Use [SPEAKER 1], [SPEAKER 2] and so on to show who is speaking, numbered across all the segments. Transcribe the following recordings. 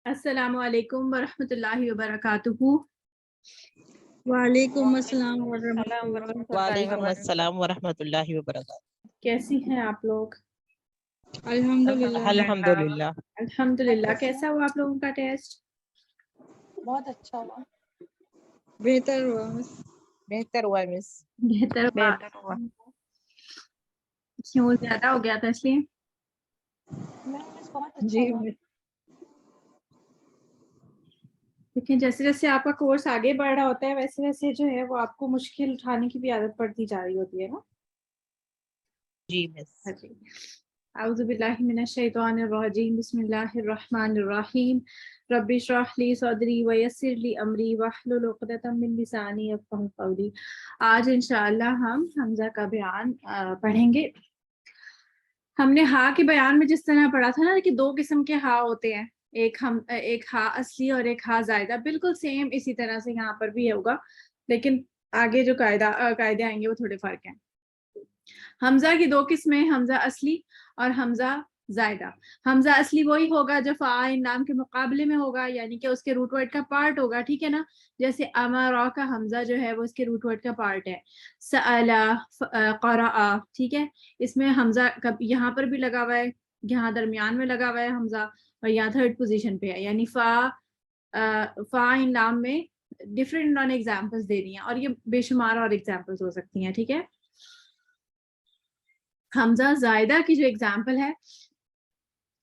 [SPEAKER 1] السلام علیکم ورحمۃ اللہ وبرکاتہ.
[SPEAKER 2] وعلیکم السلام ورحمۃ اللہ.
[SPEAKER 3] وعلیکم السلام ورحمۃ اللہ وبرکاتہ.
[SPEAKER 1] کیسی ہیں آپ لوگ؟
[SPEAKER 2] الحمدللہ.
[SPEAKER 3] الحمدللہ.
[SPEAKER 1] الحمدللہ. کیسا ہوا آپ لوگوں کا ٹیسٹ؟
[SPEAKER 4] بہت اچھا ہوا.
[SPEAKER 2] بہتر ہوا.
[SPEAKER 3] بہتر ہوا مس.
[SPEAKER 1] بہتر ہوا. کیوں زیادہ ہو گیا تھا اس لیے؟
[SPEAKER 4] بہت اچھا
[SPEAKER 2] جی
[SPEAKER 4] ہوا.
[SPEAKER 1] لیکن جیسے جیسے آپ کا کورس آگے بڑھ رہا ہوتا ہے ویسے ویسے جو ہے وہ آپ کو مشکل اٹھانے کی بھی عادت پڑتی جا رہی ہوتی ہے نا.
[SPEAKER 3] جی مس.
[SPEAKER 1] جی. اعوذ باللہ من الشیطان الرجیم. بسم اللہ الرحمن الرحیم. رب اشرح لی صدری ویسر لی امری واحلل عقدۃ من لسانی یفقہوا قولی. آج انشاءاللہ ہم حمزہ کا بیان پڑھیں گے. ہم نے ہا کے بیان میں جس طرح پڑھا تھا نا کہ دو قسم کے ہا ہوتے ہیں، ایک ہا اصلی اور ایک ہا زائدہ. بالکل سیم اسی طرح سے یہاں پر بھی ہوگا، لیکن آگے جو قاعدے آئیں گے وہ تھوڑے فرق ہیں. حمزہ کی دو قسمیں، حمزہ اصلی اور حمزہ زائدہ. حمزہ اصلی وہی ہوگا جو فاعل نام کے مقابلے میں ہوگا، یعنی کہ اس کے روٹ ورڈ کا پارٹ ہوگا. ٹھیک ہے نا؟ جیسے امرا کا حمزہ جو ہے وہ اس کے روٹ ورڈ کا پارٹ ہے. سألا، قرأ. ٹھیک ہے، اس میں حمزہ یہاں پر بھی لگا ہوا ہے، یہاں درمیان میں لگا ہوا ہے حمزہ، اور یہاں تھرڈ پوزیشن پہ ہے. یعنی فا ان نام میں ڈفرینٹ نان ایگزامپلس دے رہی ہیں، اور یہ بے شمار اور ایگزامپلس ہو سکتی ہیں. ٹھیک ہے. حمزہ زائدہ کی جو ایگزامپل ہے،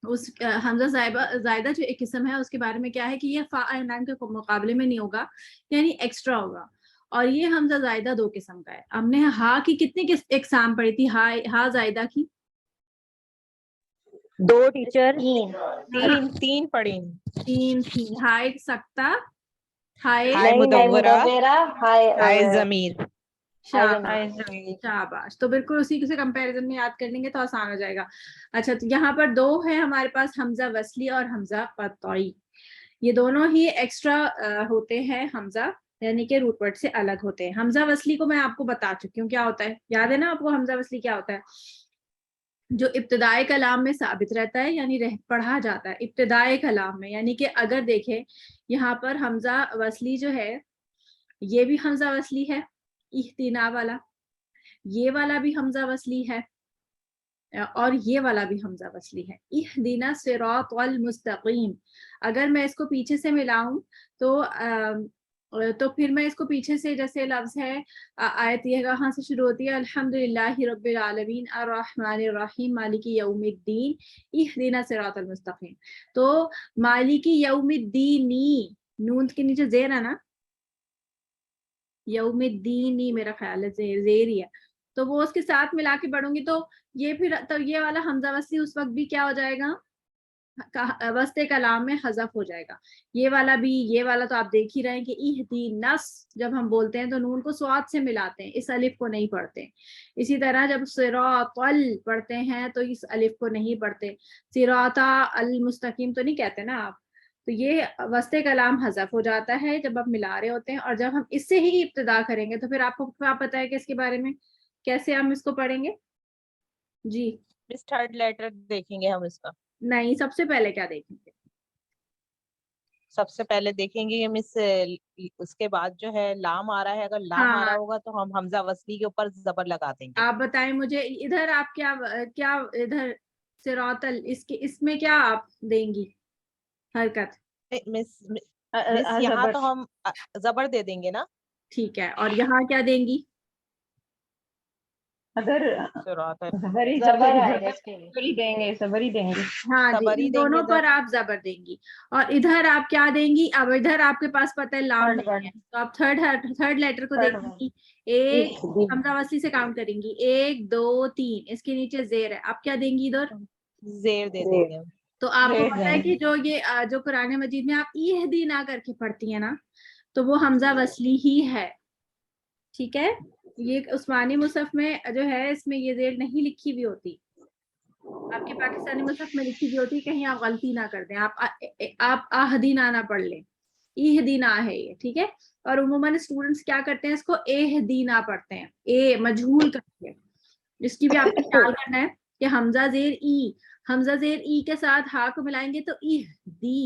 [SPEAKER 1] اس حمزہ زائدہ جو ایک قسم ہے اس کے بارے میں کیا ہے کہ یہ فا نام کے مقابلے میں نہیں ہوگا، یعنی ایکسٹرا ہوگا. اور یہ حمزہ زائدہ دو قسم کا ہے. ہم نے ہا کی کتنی اقسام پڑھی تھی؟ ہا زائدہ کی
[SPEAKER 3] دو ٹیچر. تین پڑھی.
[SPEAKER 1] تین تھی. ہائے سکتا، ہائے
[SPEAKER 3] ہائے مدورہ، ہائے ضمیر.
[SPEAKER 1] شاباش. تو بالکل اسی سے کمپیریزن میں یاد کر لیں گے تو آسان ہو جائے گا. اچھا، تو یہاں پر دو ہے ہمارے پاس، حمزہ وصلی اور حمزہ قطعی. یہ دونوں ہی ایکسٹرا ہوتے ہیں حمزہ، یعنی کہ روٹ ورڈ سے الگ ہوتے ہیں. حمزہ وصلی کو میں آپ کو بتا چکی ہوں کیا ہوتا ہے. یاد ہے نا آپ کو حمزہ وصلی کیا ہوتا ہے؟ جو ابتدائی کلام میں ثابت رہتا ہے، یعنی پڑھا جاتا ہے ابتدائی کلام میں. یعنی کہ اگر دیکھیں یہاں پر حمزہ وصلی جو ہے یہ بھی حمزہ وصلی ہے، اہتنا والا، یہ والا بھی حمزہ وصلی ہے، اور یہ والا بھی حمزہ وصلی ہے. اہدنا صراط المستقیم. اگر میں اس کو پیچھے سے ملاؤں تو پھر میں اس کو پیچھے سے، جیسے لفظ ہے آیت یہ کہاں سے شروع ہوتی ہے؟ الحمدللہ رب العالمین الرحمن الرحیم مالک یوم الدین اہدنا صراط المستقیم. تو مالک یوم الدینی، نون کے نیچے زیر ہے نا، یوم الدینی میرا خیال ہے زیر ہی ہے، تو وہ اس کے ساتھ ملا کے پڑھوں گی تو یہ والا حمزہ وصلی اس وقت بھی کیا ہو جائے گا؟ وسط کلام میں حذف ہو جائے گا. یہ والا بھی، یہ والا تو آپ دیکھ ہی رہے ہیں کہ اہدینس جب ہم بولتے ہیں تو نون کو صاد سے ملاتے ہیں، اس الف کو نہیں پڑھتے. اسی طرح جب صراط پڑھتے ہیں تو اس الف کو نہیں پڑھتے. صراط المستقیم تو نہیں کہتے نا آپ. تو یہ وسط کلام حذف ہو جاتا ہے جب آپ ملا رہے ہوتے ہیں. اور جب ہم اس سے ہی ابتدا کریں گے تو پھر آپ کو کیا پتا ہے کہ اس کے بارے میں کیسے ہم اس کو پڑھیں گے؟ جی
[SPEAKER 3] مس تھرڈ لیٹر دیکھیں گے ہم اس کا.
[SPEAKER 1] نہیں، سب سے پہلے کیا دیکھیں گے؟
[SPEAKER 3] سب سے پہلے دیکھیں گے مس اس کے بعد جو ہے لام آ رہا ہے، اگر لام آ رہا ہوگا تو ہم حمزہ وصلی کے اوپر زبر لگا دیں گے.
[SPEAKER 1] آپ بتائیں مجھے ادھر آپ کیا ادھر صراط اس میں کیا آپ دیں گی حرکت؟
[SPEAKER 3] مس یہاں تو ہم زبر دے دیں گے نا.
[SPEAKER 1] ٹھیک ہے. اور یہاں کیا دیں گی؟
[SPEAKER 4] اگر زبری دیں گے.
[SPEAKER 1] ہاں جی، ان دونوں پر آپ زبر دیں گی. اور ادھر آپ کیا دیں گی؟ اب ادھر آپ کے پاس پتہ ہے لام نہیں ہے تو آپ تھرڈ لیٹر کو دیکھیں گی. ایک حمزہ وصلی سے کاؤنٹ کریں گی، 1 2 3، اس کے نیچے زیر ہے، آپ کیا دیں گی؟ ادھر
[SPEAKER 3] زیر دے دیں گے.
[SPEAKER 1] تو آپ کو پتا ہے کہ جو قرآن مجید میں آپ اہدنا کر کے پڑھتی ہیں نا، تو وہ حمزہ وصلی ہی ہے. ٹھیک ہے. یہ عثمانی مصحف میں جو ہے اس میں یہ زیر نہیں لکھی ہوئی ہوتی، آپ کے پاکستانی مصحف میں لکھی ہوئی ہوتی، کہیں آپ غلطی نہ کر دیں، آپ اہدنا نہ پڑھ لیں، اہدنا ہے یہ. ٹھیک ہے. اور عموماً اسٹوڈنٹس کیا کرتے ہیں، اس کو اہدنا پڑھتے ہیں، اے مجہول کر کے. اس کی بھی آپ کو خیال کرنا ہے کہ حمزہ زیر ای کے ساتھ ہا کو ملائیں گے تو اہدی،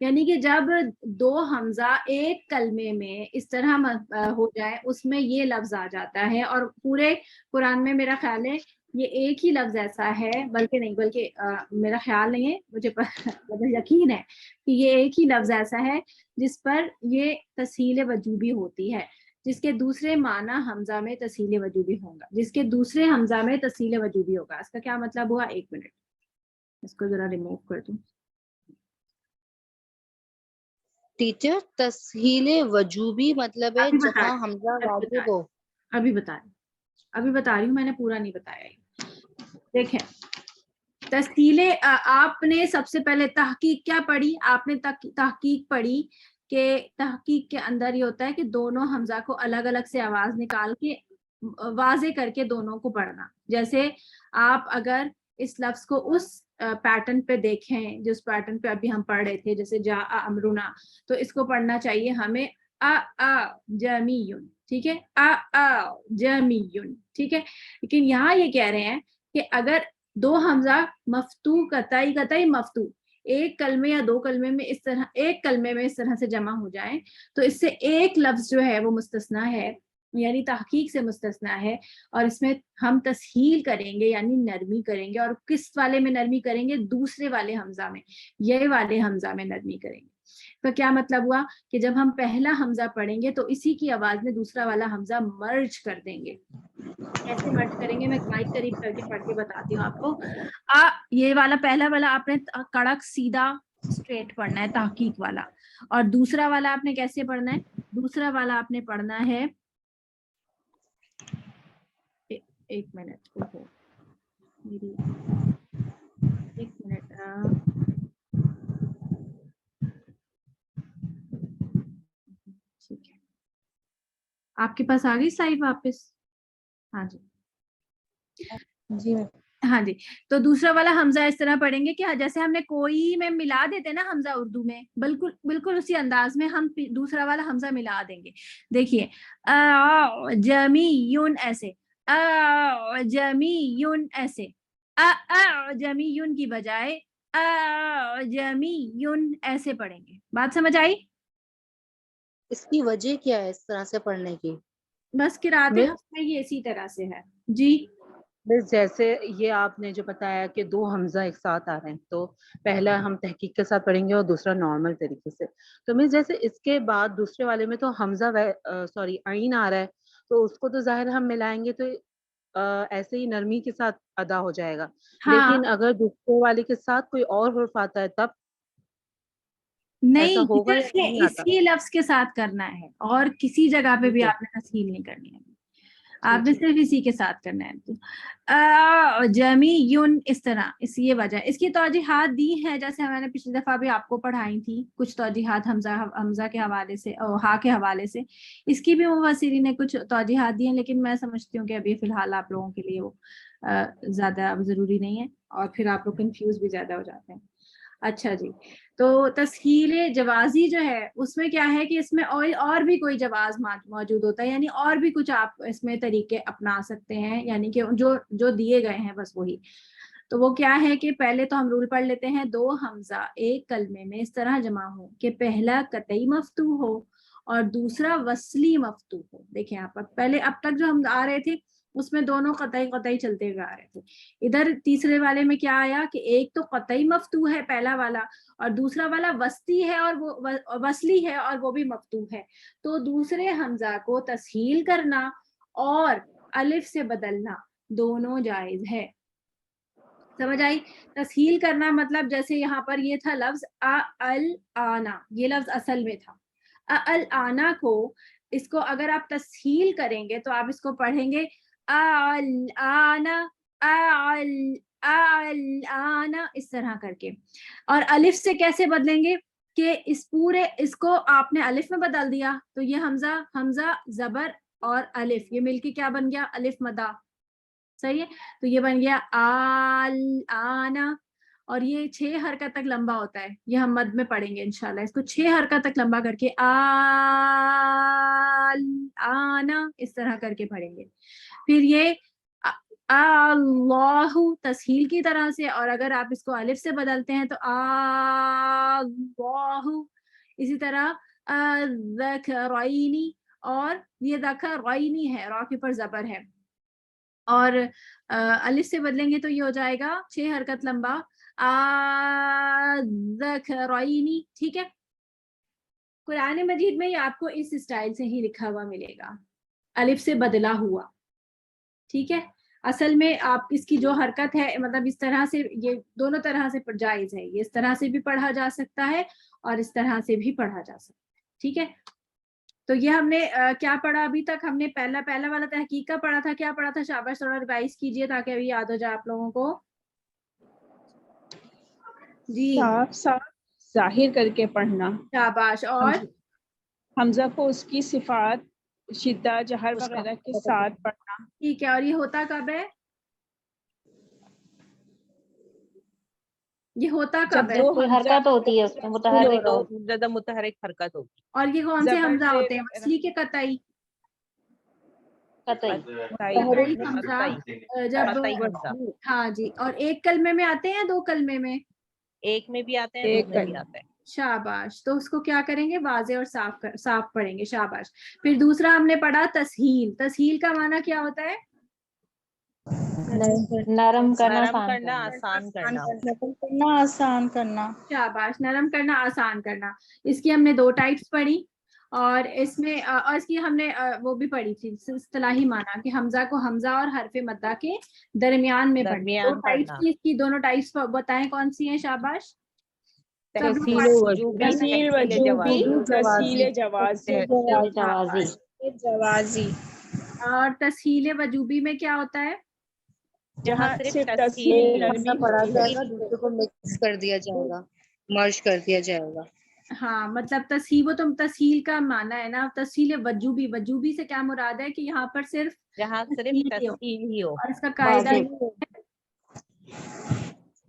[SPEAKER 1] یعنی کہ جب دو حمزہ ایک کلمے میں اس طرح ہو جائے اس میں یہ لفظ آ جاتا ہے. اور پورے قرآن میں میرا خیال ہے یہ ایک ہی لفظ ایسا ہے, بلکہ میرا خیال نہیں ہے, مجھے یقین ہے کہ یہ ایک ہی لفظ ایسا ہے جس پر یہ تسہیل وجوبی ہوتی ہے, جس کے دوسرے معنی حمزہ میں تسہیل وجوبی ہوگا, جس کے دوسرے حمزہ میں تسہیل وجوبی ہوگا. اس کا کیا مطلب ہوا؟ ایک منٹ اس کو ذرا ریموو کر دوں.
[SPEAKER 5] ٹیچر تسہیل وجوبی مطلب ہے جہاں حمزہ واجب ہو.
[SPEAKER 1] ابھی بتا رہی ہوں, میں نے پورا نہیں بتایا. دیکھیں تسہیل, آپ نے سب سے پہلے تحقیق کیا پڑھی؟ آپ نے تحقیق پڑھی کہ تحقیق کے اندر یہ ہوتا ہے کہ دونوں حمزہ کو الگ الگ سے آواز نکال کے واضح کر کے دونوں کو پڑھنا. جیسے آپ اگر اس لفظ کو اس پیٹرن پہ دیکھیں جس پیٹرن پہ ابھی ہم پڑھ رہے تھے, جیسے جا امرنا, تو اس کو پڑھنا چاہیے ہمیں جمیون, ٹھیک ہے, جمیون, ٹھیک ہے. لیکن یہاں یہ کہہ رہے ہیں کہ اگر دو حمزہ مفتوح قطعی مفتوح ایک کلمے یا دو کلمے میں اس طرح, ایک کلمے میں اس طرح سے جمع ہو جائیں تو اس سے ایک لفظ جو ہے وہ مستثنا ہے, یعنی تحقیق سے مستثنا ہے, اور اس میں ہم تسہیل کریں گے یعنی نرمی کریں گے. اور کس والے میں نرمی کریں گے؟ دوسرے والے حمزہ میں, یہ والے حمزہ میں نرمی کریں گے. تو کیا مطلب ہوا کہ جب ہم پہلا حمزہ پڑھیں گے تو اسی کی آواز میں دوسرا والا حمزہ مرج کر دیں گے. ایسے مرج کریں گے, میں مائک قریب کر کے پڑھ کے بتاتی ہوں آپ کو. یہ والا پہلا والا آپ نے کڑک سیدھا اسٹریٹ پڑھنا ہے, تحقیق والا. اور دوسرا والا آپ نے کیسے پڑھنا ہے؟ دوسرا والا آپ نے پڑھنا ہے, ایک منٹ ٹھیک ہے, آپ کے پاس آ گئی سلائڈ واپس؟ ہاں جی
[SPEAKER 6] جی
[SPEAKER 1] ہاں جی. تو دوسرا والا حمزہ اس طرح پڑھیں گے کہ جیسے ہم نے کوئی میں ملا دیتے نا حمزہ اردو میں, بالکل اسی انداز میں ہم دوسرا والا حمزہ ملا دیں گے. دیکھیے جمیون ایسے, جمیون ایسے, جمیون کی بجائے جمیون ایسے پڑھیں گے. بات سمجھ آئی؟
[SPEAKER 5] اس کی وجہ کیا ہے اس طرح سے پڑھنے کی؟
[SPEAKER 1] بس قرأت حفص میں یہ اسی طرح سے ہے. جی
[SPEAKER 4] بس جیسے یہ آپ نے جو بتایا کہ دو حمزہ ایک ساتھ آ رہے ہیں, تو پہلا ہم تحقیق کے ساتھ پڑھیں گے اور دوسرا نارمل طریقے سے. تو مس جیسے اس کے بعد دوسرے والے میں تو حمزہ عین آ رہا ہے, تو اس کو تو ظاہر ہم ملائیں گے تو ایسے ہی نرمی کے ساتھ ادا ہو جائے گا.
[SPEAKER 1] ہاں,
[SPEAKER 4] لیکن اگر دوسرے والے کے ساتھ کوئی اور حرف آتا ہے تب ایسا
[SPEAKER 1] نہیں
[SPEAKER 4] ہوگا یا نہیں آتا؟
[SPEAKER 1] اسی لفظ کے ساتھ کرنا ہے, اور کسی جگہ پہ بھی آپ نے تسہیل نہیں کرنی ہے, آپ نے صرف اسی کے ساتھ کرنا ہے. جمیون اس طرح, یہ وجہ اس کی توجیحات دی ہیں, جیسے میں نے پچھلی دفعہ بھی آپ کو پڑھائی تھی کچھ توجیحات حمزہ کے حوالے سے, ہا کے حوالے سے. اس کی بھی مفسرین نے کچھ توجیحات دی ہیں, لیکن میں سمجھتی ہوں کہ ابھی فی الحال آپ لوگوں کے لیے وہ زیادہ ضروری نہیں ہے, اور پھر آپ لوگ کنفیوز بھی زیادہ ہو جاتے ہیں. اچھا جی, تو تسہیل جوازی جو ہے اس میں کیا ہے کہ اس میں اور بھی کوئی جواز موجود ہوتا ہے, یعنی اور بھی کچھ آپ اس میں طریقے اپنا سکتے ہیں, یعنی کہ جو دیے گئے ہیں بس وہی. تو وہ کیا ہے کہ پہلے تو ہم رول پڑھ لیتے ہیں, دو حمزہ ایک کلمے میں اس طرح جمع ہو کہ پہلا قطعی مفتوح ہو اور دوسرا وصلی مفتوح ہو. دیکھیں آپ پہلے اب تک جو ہم آ رہے تھے اس میں دونوں قطعی چلتے ہوئے آ رہے تھے. ادھر تیسرے والے میں کیا آیا کہ ایک تو قطعی مفتوح ہے پہلا والا, اور دوسرا والا وسطی ہے اور وہ وصلی ہے اور وہ بھی مفتوح ہے. تو دوسرے حمزہ کو تسہیل کرنا اور الف سے بدلنا دونوں جائز ہے. سمجھ آئی؟ تسہیل کرنا مطلب جیسے یہاں پر یہ تھا لفظ آنا, یہ لفظ اصل میں تھا آنا کو, اس کو اگر آپ تسہیل کریں گے تو آپ اس کو پڑھیں گے آنا آنا اس طرح کر کے. اور الف سے کیسے بدلیں گے کہ اس کو آپ نے الف میں بدل دیا تو یہ حمزہ زبر اور الف یہ مل کے کیا بن گیا؟ الف مدہ. صحیح ہے, تو یہ بن گیا آنا, اور یہ 6 حرکت تک لمبا ہوتا ہے, یہ ہم مد میں پڑھیں گے انشاءاللہ. اس کو 6 حرکت تک لمبا کر کے آنا اس طرح کر کے پڑھیں گے. پھر یہ اللہ تسہیل کی طرح سے، اور اگر آپ اس کو الف سے بدلتے ہیں تو اللہ، اسی طرح ذکرینی، اور یہ ذکرینی ہے، را کے اوپر زبر ہے، اور الف سے بدلیں گے تو یہ ہو جائے گا 6 حرکت لمبا ذکرینی، ٹھیک ہے. قرآن مجید میں یہ آپ کو اس اسٹائل سے ہی لکھا ہوا ملے گا، الف سے بدلا ہوا، ٹھیک ہے. اصل میں آپ اس کی جو حرکت ہے، مطلب اس طرح سے، یہ دونوں طرح سے جائز ہے، یہ اس طرح سے بھی پڑھا جا سکتا ہے اور اس طرح سے بھی پڑھا جا سکتا ہے، ٹھیک ہے. تو یہ ہم نے کیا پڑھا ابھی تک؟ ہم نے پہلا والا تحقیق کا پڑھا تھا. کیا پڑھا تھا شاباش؟ تھوڑا ریوائز کیجئے تاکہ ابھی یاد ہو جائے آپ لوگوں کو. جی
[SPEAKER 7] صاف صاف ظاہر کر کے پڑھنا.
[SPEAKER 1] شاباش. اور
[SPEAKER 7] حمزہ کو اس کی صفات شدہ جہر
[SPEAKER 5] اس کا
[SPEAKER 7] وغیرہ کے ساتھ پڑھنا.
[SPEAKER 1] ٹھیک ہے. اور یہ ہوتا کب ہے؟ یہ ہوتا
[SPEAKER 7] جب
[SPEAKER 1] کب ہے؟
[SPEAKER 7] دو
[SPEAKER 6] کوئی
[SPEAKER 7] حمزہ
[SPEAKER 6] حرکت ہوتی ہے اس میں متحرک.
[SPEAKER 3] دو زیادہ متحرک حرکت ہوگی.
[SPEAKER 1] اور یہ کون سے
[SPEAKER 7] زبر
[SPEAKER 1] حمزہ
[SPEAKER 7] سے
[SPEAKER 1] ہوتے ہیں؟ وصلی کے قطعی؟
[SPEAKER 6] قطعی.
[SPEAKER 1] قطعی حمزہ جب
[SPEAKER 3] قطعی حمزہ
[SPEAKER 1] ہاں جی. اور ایک کلمے میں آتے ہیں، 2 کلمے میں؟
[SPEAKER 3] ایک میں بھی آتے ہیں، دو
[SPEAKER 7] ایک
[SPEAKER 3] میں بھی آتے ہیں.
[SPEAKER 1] شاباش. تو اس کو کیا کریں گے؟ واضح اور صاف پڑھیں گے. شاباش. پھر دوسرا ہم نے پڑھا تسہیل. تسہیل کا معنی کیا ہوتا ہے؟
[SPEAKER 6] نرم کرنا،
[SPEAKER 3] نرم
[SPEAKER 6] آسان
[SPEAKER 3] کرنا، آسان کرنا.
[SPEAKER 5] کرنا، آسان کرنا.
[SPEAKER 1] شاباش. نرم کرنا، آسان کرنا. اس کی ہم نے 2 ٹائپس پڑھی، اور اس میں اور اس کی ہم نے وہ بھی پڑھی تھی اصطلاحی معنی کہ حمزہ کو حمزہ اور حرف مدہ کے درمیان میں پڑھنا. 2
[SPEAKER 3] درمیان
[SPEAKER 1] ٹائپس
[SPEAKER 3] پڑھنا.
[SPEAKER 1] کی. اس کی دونوں ٹائپس بتائیں کون سی ہیں؟ شاباش.
[SPEAKER 3] تحصیل وجوبی،
[SPEAKER 7] تحصیل
[SPEAKER 3] تحصیل
[SPEAKER 7] وجوبی، تحصیل جوازی.
[SPEAKER 6] جوازی.
[SPEAKER 5] جوازی.
[SPEAKER 1] اور تسہیل وجوبی میں کیا ہوتا ہے؟
[SPEAKER 7] جہاں صرف
[SPEAKER 3] تسہیل
[SPEAKER 7] تسہیل
[SPEAKER 3] ہی
[SPEAKER 7] نرمی
[SPEAKER 5] حمزہ پڑھا
[SPEAKER 7] ہوتی ہے.
[SPEAKER 5] جائے گا، دوسرے کو مکس کر دیا جائے گا، مرج کر دیا جائے گا.
[SPEAKER 1] ہاں مطلب تسہیل کا معنی ہے نا. تسہیل وجوبی، وجوبی سے کیا مراد ہے کہ یہاں پر صرف
[SPEAKER 3] جہاں صرف
[SPEAKER 1] تسہیل ہی ہو.
[SPEAKER 3] تسہیل ہی ہو.
[SPEAKER 1] اور اس کا قاعدہ
[SPEAKER 5] واضح.
[SPEAKER 1] یہ ہے،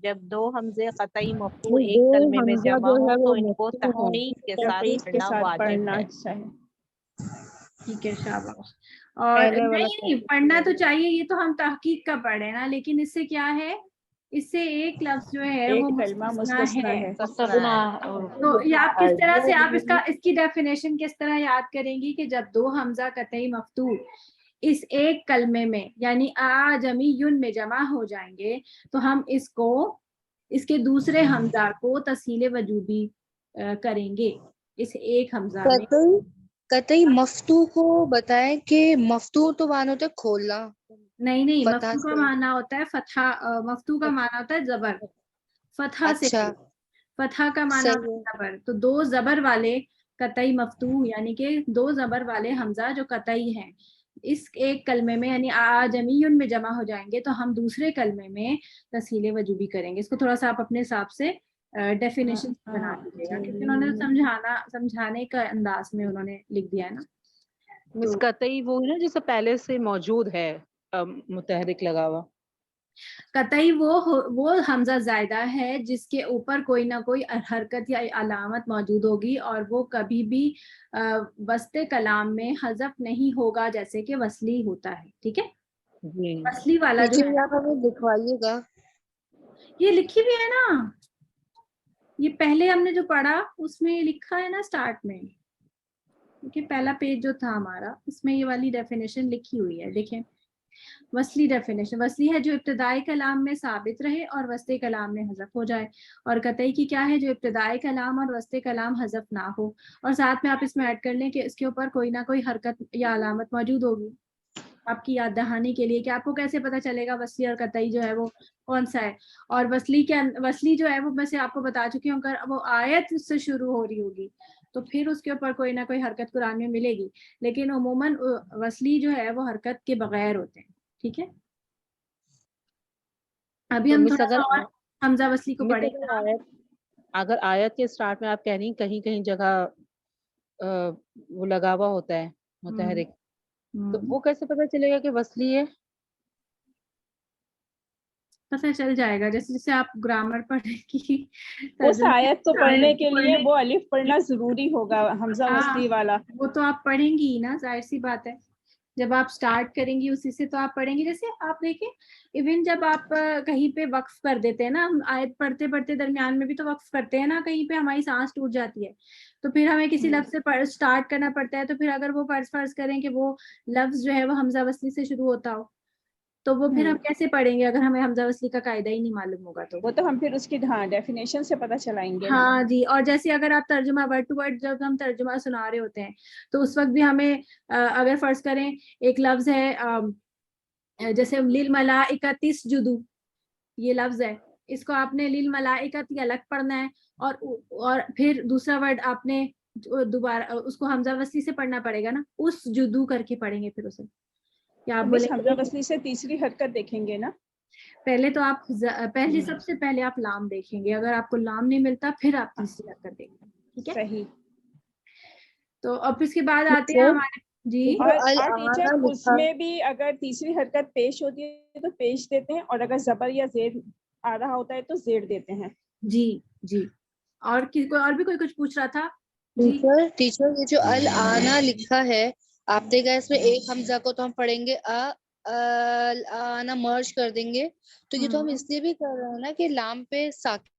[SPEAKER 3] جب 2 حمزے قطعی مفتوح
[SPEAKER 5] یہ
[SPEAKER 3] ایک
[SPEAKER 5] دو
[SPEAKER 3] کلمے میں
[SPEAKER 5] حمزہ
[SPEAKER 3] جمع
[SPEAKER 5] جو
[SPEAKER 3] ہو
[SPEAKER 5] ہے
[SPEAKER 3] تو
[SPEAKER 5] وہ
[SPEAKER 3] ان کو
[SPEAKER 5] مفتوح ہے.
[SPEAKER 3] تحقیق کے ساتھ
[SPEAKER 7] تحقیق کے
[SPEAKER 3] پڑھنا
[SPEAKER 7] ساتھ
[SPEAKER 3] واجب
[SPEAKER 7] پڑھنا
[SPEAKER 3] ہے.
[SPEAKER 7] چاہیے.
[SPEAKER 1] ٹھیک ہے. شاباش. اور
[SPEAKER 5] پہلے والا
[SPEAKER 1] نہیں پڑھنا تو چاہیے، یہ تو ہم تحقیق کا پڑھے نا، لیکن اس سے کیا ہے، اس سے ایک لفظ جو ہے
[SPEAKER 7] ایک
[SPEAKER 1] وہ
[SPEAKER 7] کلمہ
[SPEAKER 1] مستثنا
[SPEAKER 7] مستثنا
[SPEAKER 1] ہے.
[SPEAKER 7] ہے.
[SPEAKER 6] مستثنا.
[SPEAKER 1] تو یہ آپ کس طرح سے آپ اس کی ڈیفینیشن کس طرح یاد کریں گی کہ جب 2 حمزہ قطعی مفتوح اس ایک کلمے میں یعنی اعجمیٌ میں جمع ہو جائیں گے تو ہم اس کے دوسرے حمزہ کو تسہیل وجوبی کریں گے اس ایک حمزہ میں.
[SPEAKER 5] قطعی مفتوح کو بتائیں کہ مفتوح تو معنی ہوتا ہے کھولنا.
[SPEAKER 1] نہیں
[SPEAKER 5] فتح
[SPEAKER 1] مفتوح کا
[SPEAKER 5] سے.
[SPEAKER 1] معنی ہوتا ہے فتحہ. مفتوح کا معنی ہوتا ہے زبر. فتحہ سے
[SPEAKER 5] اچھا
[SPEAKER 1] فتحہ کا معنی ہوتا
[SPEAKER 5] صحیح
[SPEAKER 1] ہے زبر. تو 2 زبر والے قطعی مفتوح یعنی کہ 2 زبر والے حمزہ جو قطعی ہیں اس ایک کلمے میں یعنی اعجمیٌ میں جمع ہو جائیں گے تو ہم دوسرے کلمے میں تسہیل وجوبی کریں گے. اس کو تھوڑا سا آپ اپنے حساب سے ڈیفینیشن بنا دیجیے گا کیونکہ انہوں نے سمجھانے کا انداز میں انہوں نے لکھ دیا ہے نا.
[SPEAKER 4] مس قطعی وہ ہے نا جیسے پہلے سے موجود ہے متحرک لگا ہوا.
[SPEAKER 1] قطعی وہ حمزہ زائدہ ہے جس کے اوپر کوئی نہ کوئی حرکت یا علامت موجود ہوگی اور وہ کبھی بھی وسط کلام میں حذف نہیں ہوگا جیسے کہ وصلی ہوتا ہے. ٹھیک ہے.
[SPEAKER 4] جی
[SPEAKER 1] وصلی والا جو ہے
[SPEAKER 5] آپ ہمیں لکھوائیے گا.
[SPEAKER 1] یہ لکھی بھی ہے نا، یہ پہلے ہم نے جو پڑھا اس میں یہ لکھا ہے نا سٹارٹ میں. دیکھیں پہلا پیج جو تھا ہمارا اس میں یہ والی ڈیفینیشن لکھی ہوئی ہے. دیکھیں وصلی ڈیفینیشن، وصلی ہے جو ابتدائی کلام میں ثابت رہے اور وسط کلام میں حذف ہو جائے. اور قطعی کی کیا ہے؟ جو ابتدائی کلام اور وسط کلام حذف نہ ہو اور ساتھ میں آپ اس میں ایڈ کر لیں کہ اس کے اوپر کوئی نہ کوئی حرکت یا علامت موجود ہوگی. آپ کی یاد دہانی کے لیے کہ آپ کو کیسے پتا چلے گا وصلی اور قطعی جو ہے وہ کون سا ہے. اور وصلی جو ہے وہ میں سے آپ کو بتا چکی ہوں اگر وہ آیت سے شروع ہو رہی ہوگی تو پھر اس کے اوپر کوئی نہ کوئی حرکت قرآن میں ملے گی، لیکن عموماً وصلی جو ہے وہ حرکت کے بغیر ہوتے ہیں. ٹھیک ہے. ابھی
[SPEAKER 4] تو
[SPEAKER 1] ہم
[SPEAKER 4] مس
[SPEAKER 1] تھوڑا سا اور حمزہ وصلی کو پڑھیں گے.
[SPEAKER 4] اگر آیت کے سٹارٹ میں آپ کہہ رہی ہیں کہیں جگہ وہ لگا ہوا ہوتا ہے متحرک تو وہ کیسے پتا چلے گا کہ وصلی ہے؟
[SPEAKER 1] پتہ چل جائے گا جیسے جیسے آپ گرامر پڑھیں گی.
[SPEAKER 7] اس آیت کو پڑھنے کے لیے وہ الف پڑھنا ضروری ہوگا حمزہ وصلی والا.
[SPEAKER 1] وہ تو آپ پڑھیں گی نا، ظاہر سی بات ہے. جب آپ اسٹارٹ کریں گی اسی سے تو آپ پڑھیں گی. جیسے آپ دیکھیں ایون جب آپ کہیں پہ وقف کر دیتے ہیں نا, ہم آیت پڑھتے پڑھتے درمیان میں بھی تو وقف کرتے ہیں نا, کہیں پہ ہماری سانس ٹوٹ جاتی ہے تو پھر ہمیں کسی لفظ سے اسٹارٹ کرنا پڑتا ہے, تو پھر اگر وہ فرض کریں کہ وہ لفظ جو ہے وہ حمزہ وصلی سے شروع ہوتا ہو تو وہ پھر ہم کیسے پڑھیں گے اگر ہمیں حمزہ وصلی کا قاعدہ ہی نہیں معلوم ہوگا تو.
[SPEAKER 7] وہ تو ہم پھر اس کی ہاں ڈیفینیشن سے پتہ چلائیں گے نا.
[SPEAKER 1] ہاں جی, اور جیسے اگر آپ ترجمہ ورڈ ٹو ورڈ جب ہم ترجمہ سنا رہے ہوتے ہیں تو اس وقت بھی ہمیں اگر فرض کریں ایک لفظ ہے جیسے للملائکۃ اسجدوا, یہ لفظ ہے, اس کو آپ نے للملائکۃ الگ پڑھنا ہے, اور پھر دوسرا ورڈ آپ نے دوبارہ اس کو حمزہ وصلی سے پڑھنا پڑے گا نا, اس جدو کر کے پڑھیں گے پھر اسے. کیا آپ بولیں
[SPEAKER 7] حمزہ وصلی سے تیسری حرکت دیکھیں گے نا.
[SPEAKER 1] پہلے تو آپ پہلے سب سے پہلے آپ لام دیکھیں گے, اگر آپ کو لام نہیں ملتا پھر آپ تیسری حرکت دیکھیں. ٹھیک ہے
[SPEAKER 7] صحیح.
[SPEAKER 1] تو اب اس کے بعد آتے ہیں ہمارے جی.
[SPEAKER 7] اور ٹیچر اس میں بھی اگر تیسری حرکت پیش ہوتی ہے تو پیش دیتے ہیں, اور اگر زبر یا زیر آ رہا ہوتا ہے تو زیر دیتے ہیں.
[SPEAKER 1] جی جی. اور اور بھی کوئی کچھ پوچھ رہا تھا جی.
[SPEAKER 5] ٹیچر یہ جو الآنا لکھا ہے آپ نے کہا اس میں ایک حمزہ کو تو ہم پڑھیں گے الآنا مرج کر دیں گے, تو یہ تو ہم اس لیے بھی کر رہے ہیں نا کہ لام پہ ساکن